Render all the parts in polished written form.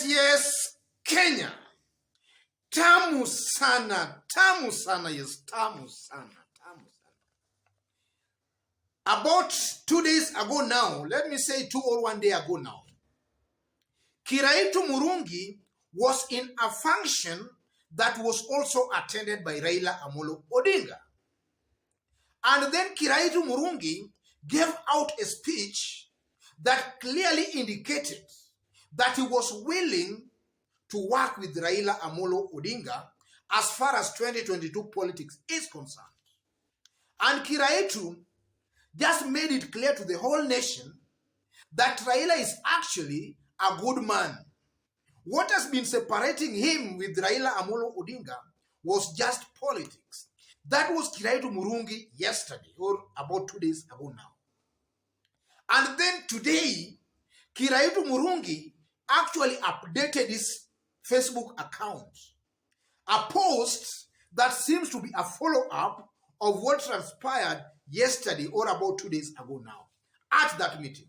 Yes, Kenya. Tamu sana, yes, tamu sana. About 2 days ago now, let me say 2 or 1 day ago now, Kiraitu Murungi was in a function that was also attended by Raila Amolo Odinga. And then Kiraitu Murungi gave out a speech that clearly indicated that he was willing to work with Raila Amolo Odinga as far as 2022 politics is concerned. And Kiraitu just made it clear to the whole nation that Raila is actually a good man. What has been separating him with Raila Amolo Odinga was just politics. That was Kiraitu Murungi yesterday, or about 2 days ago now. And then today, Kiraitu Murungi actually updated his Facebook account. A post that seems to be a follow-up of what transpired yesterday or about 2 days ago now at that meeting.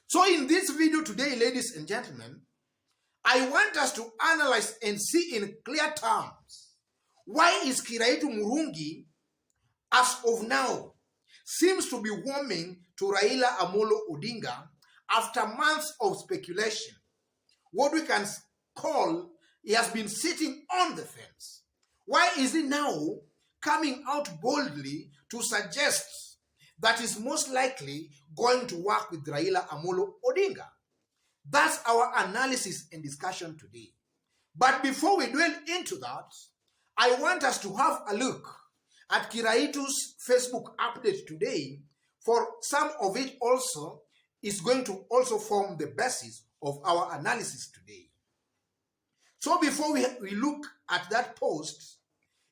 So in this video today, ladies and gentlemen, I want us to analyze and see in clear terms why is Kiraitu Murungi, as of now, seems to be warming to Raila Amolo Odinga after months of speculation. What we can call, he has been sitting on the fence. Why is he now coming out boldly to suggest that he's most likely going to work with Raila Amolo Odinga? That's our analysis and discussion today. But before we dwell into that, I want us to have a look at Kiraitu's Facebook update today, for some of it also is going to also form the basis of our analysis today. So before we look at that post,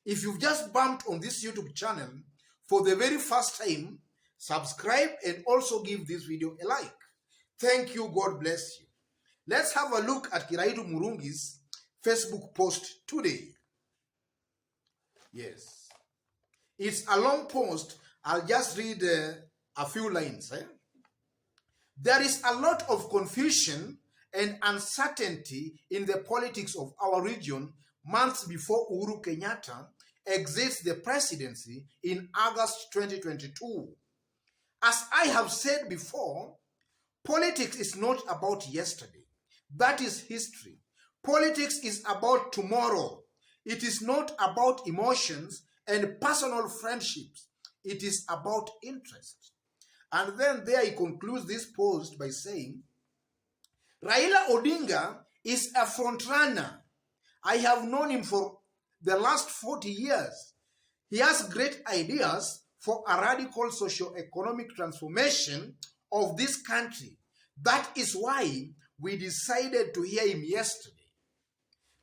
if you've just bumped on this YouTube channel for the very first time, subscribe and also give this video a like. Thank you. God bless you. Let's have a look at Kiraitu Murungi's Facebook post today. Yes. It's a long post. I'll just read a few lines. There is a lot of confusion and uncertainty in the politics of our region months before Uhuru Kenyatta exits the presidency in August 2022. As I have said before, politics is not about yesterday. That is history. Politics is about tomorrow. It is not about emotions and personal friendships. It is about interest. And then there he concludes this post by saying, Raila Odinga is a frontrunner. I have known him for the last 40 years. He has great ideas for a radical socio-economic transformation of this country. That is why we decided to hear him yesterday.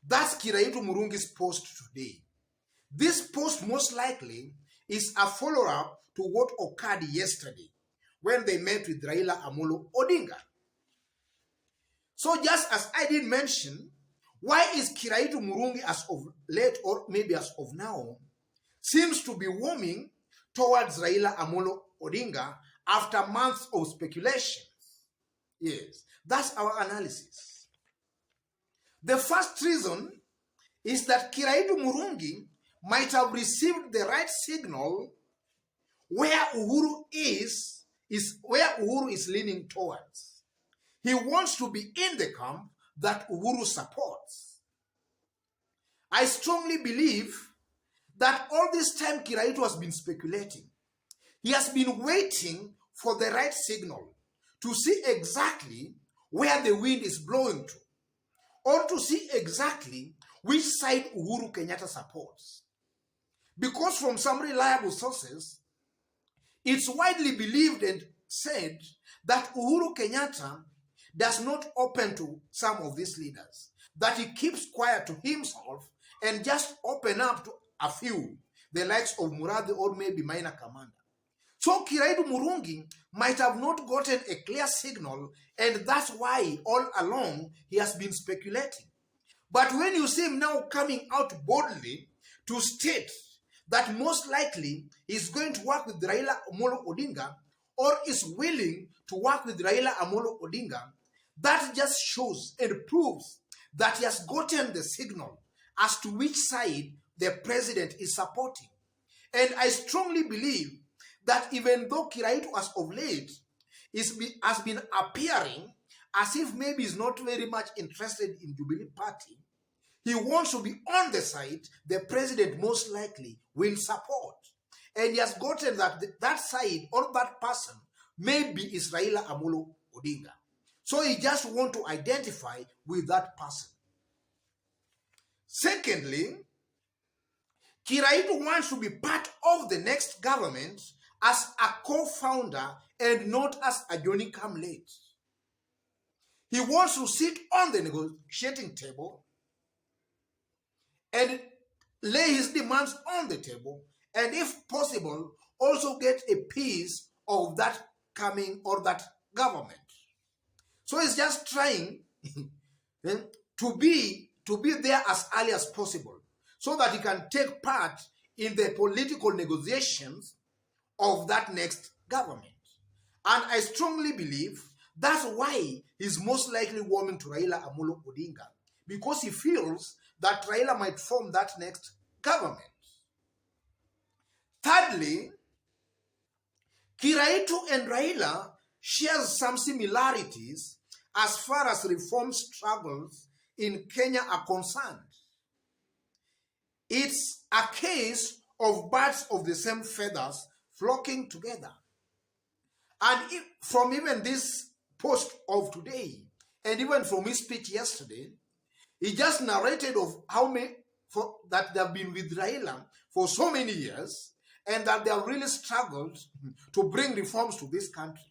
That's Kiraitu Murungi's post today. This post most likely is a follow-up to what occurred yesterday when they met with Raila Amolo Odinga. So just as I did mention, why is Kiraitu Murungi as of late, or maybe as of now, seems to be warming towards Raila Amolo Odinga after months of speculation? Yes, that's our analysis. The first reason is that Kiraitu Murungi might have received the right signal where Uhuru is leaning towards. He wants to be in the camp that Uhuru supports. I strongly believe that all this time Kiraitu has been speculating. He has been waiting for the right signal to see exactly where the wind is blowing to, or to see exactly which side Uhuru Kenyatta supports. Because from some reliable sources, it's widely believed and said that Uhuru Kenyatta does not open to some of these leaders, that he keeps quiet to himself and just open up to a few, the likes of Muradi or maybe Minor Commander. So Kiraitu Murungi might have not gotten a clear signal, and that's why all along he has been speculating. But when you see him now coming out boldly to state that most likely he's going to work with Raila Amolo Odinga, or is willing to work with Raila Amolo Odinga, That just shows and proves that he has gotten the signal as to which side the president is supporting. And I strongly believe that even though Kiraitu as of late has been appearing as if maybe he's not very much interested in Jubilee Party, he wants to be on the side the president most likely will support. And he has gotten that side or that person maybe is Raila Amolo Odinga. So he just wants to identify with that person. Secondly, Kiraitu wants to be part of the next government as a co-founder and not as a Johnny come late. He wants to sit on the negotiating table and lay his demands on the table, and if possible, also get a piece of that coming or that government. So he's just trying to be there as early as possible so that he can take part in the political negotiations of that next government. And I strongly believe that's why he's most likely warming to Raila Amolo Odinga, because he feels that Raila might form that next government. Thirdly, Kiraitu and Raila shares some similarities as far as reform struggles in Kenya are concerned. It's a case of birds of the same feathers flocking together. And from even this post of today, and even from his speech yesterday, he just narrated of how that they have been with Raila for so many years, and that they have really struggled to bring reforms to this country.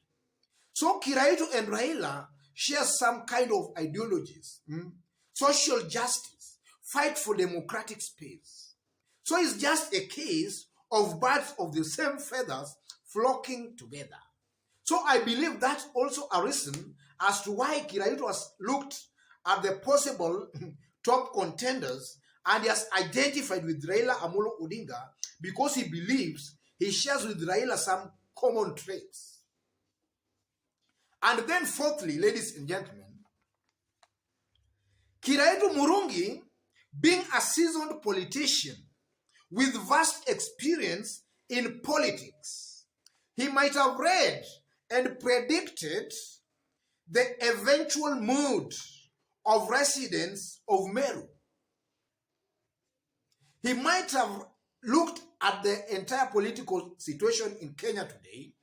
So Kiraitu and Raila share some kind of ideologies, social justice, fight for democratic space. So it's just a case of birds of the same feathers flocking together. So I believe that's also a reason as to why Kiraitu has looked at the possible top contenders and he has identified with Raila Amolo Odinga because he believes he shares with Raila some common traits. And then fourthly, ladies and gentlemen, Kiraitu Murungi, being a seasoned politician with vast experience in politics, he might have read and predicted the eventual mood of residents of Meru. He might have looked at the entire political situation in Kenya today,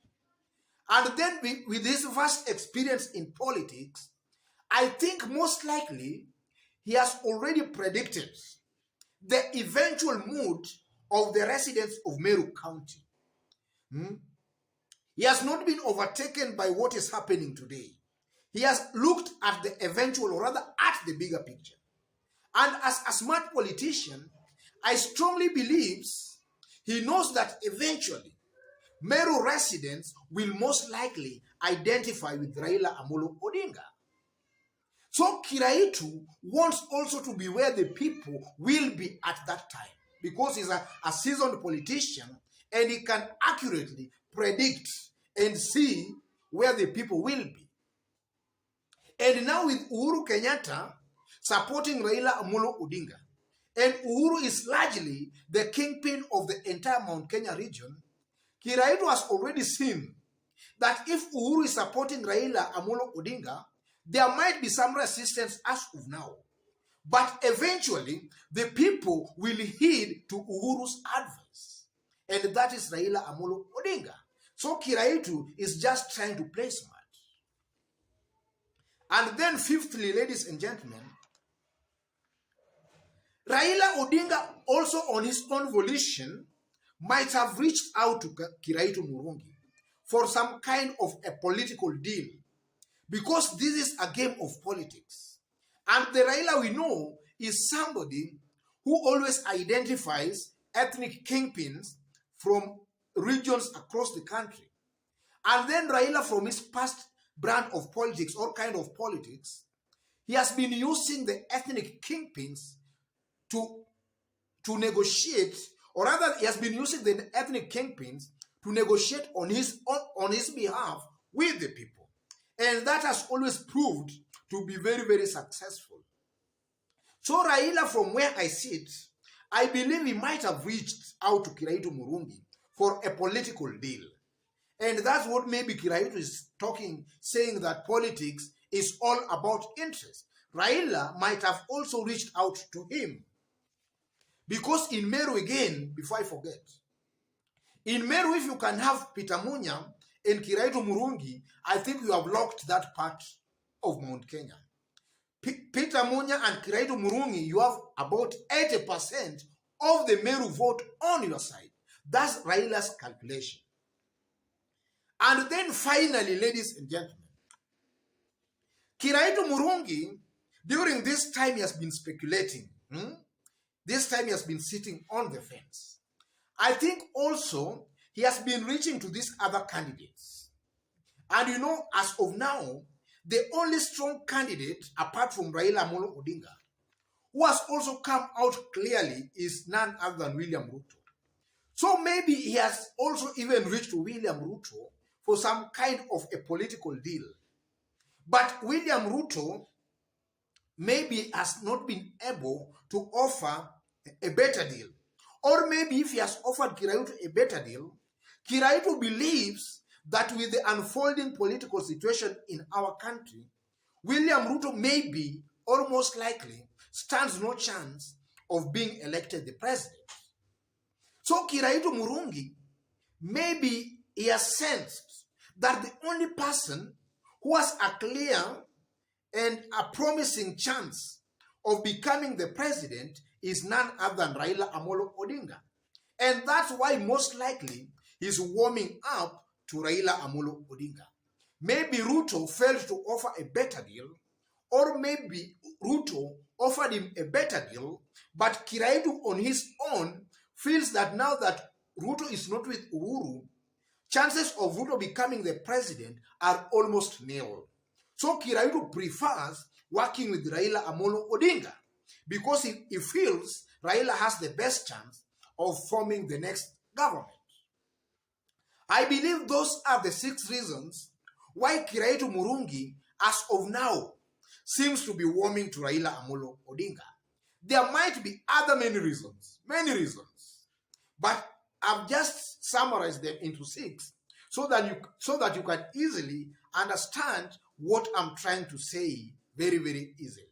and then with his vast experience in politics, I think most likely he has already predicted the eventual mood of the residents of Meru County. He has not been overtaken by what is happening today. He has looked at the eventual, or rather at the bigger picture. And as a smart politician, I strongly believe he knows that eventually Meru residents will most likely identify with Raila Amolo Odinga. So Kiraitu wants also to be where the people will be at that time, because he's a seasoned politician and he can accurately predict and see where the people will be. And now with Uhuru Kenyatta supporting Raila Amolo Odinga, and Uhuru is largely the kingpin of the entire Mount Kenya region, Kiraitu has already seen that if Uhuru is supporting Raila Amolo Odinga, there might be some resistance as of now. But eventually, the people will heed to Uhuru's advice. And that is Raila Amolo Odinga. So Kiraitu is just trying to play smart. And then fifthly, ladies and gentlemen, Raila Odinga also on his own volition might have reached out to Kiraitu Murungi for some kind of a political deal, because this is a game of politics. And the Raila we know is somebody who always identifies ethnic kingpins from regions across the country. And then Raila, from his past brand of politics or kind of politics, he has been using the ethnic kingpins to negotiate, or rather he has been using the ethnic kingpins to negotiate on his behalf with the people. And that has always proved to be very, very successful. So Raila, from where I sit, I believe he might have reached out to Kiraitu Murungi for a political deal. And that's what maybe Kiraitu is saying that politics is all about interest. Raila might have also reached out to him. Because in Meru, again, before I forget, in Meru, if you can have Peter Munya and Kiraitu Murungi, I think you have locked that part of Mount Kenya. Peter Munya and Kiraitu Murungi, you have about 80% of the Meru vote on your side. That's Raila's calculation. And then finally, ladies and gentlemen, Kiraitu Murungi, during this time, he has been speculating. This time he has been sitting on the fence. I think also he has been reaching to these other candidates. And you know, as of now, the only strong candidate, apart from Raila Amolo Odinga, who has also come out clearly, is none other than William Ruto. So maybe he has also even reached to William Ruto for some kind of a political deal. But William Ruto maybe has not been able to offer a better deal. Or maybe if he has offered Kiraitu a better deal, Kiraitu believes that with the unfolding political situation in our country, William Ruto maybe, or most likely, stands no chance of being elected the president. So Kiraitu Murungi, maybe he has sensed that the only person who has a clear and a promising chance of becoming the president is none other than Raila Amolo Odinga. And that's why most likely he's warming up to Raila Amolo Odinga. Maybe Ruto failed to offer a better deal, or maybe Ruto offered him a better deal, but Kiraitu on his own feels that now that Ruto is not with Uhuru, chances of Ruto becoming the president are almost nil. So Kiraitu prefers working with Raila Amolo Odinga because he feels Raila has the best chance of forming the next government. I believe those are the 6 reasons why Kiraitu Murungi, as of now, seems to be warming to Raila Amolo Odinga. There might be other many reasons, but I've just summarized them into 6 so that you can easily understand what I'm trying to say very, very easily.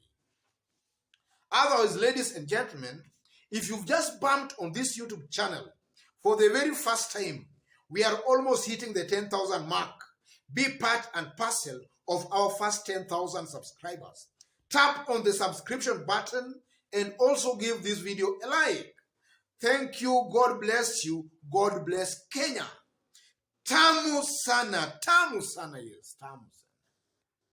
Otherwise, ladies and gentlemen, if you've just bumped on this YouTube channel for the very first time, we are almost hitting the 10,000 mark. Be part and parcel of our first 10,000 subscribers. Tap on the subscription button and also give this video a like. Thank you. God bless you. God bless Kenya. Tamu sana, yes, tamu sana.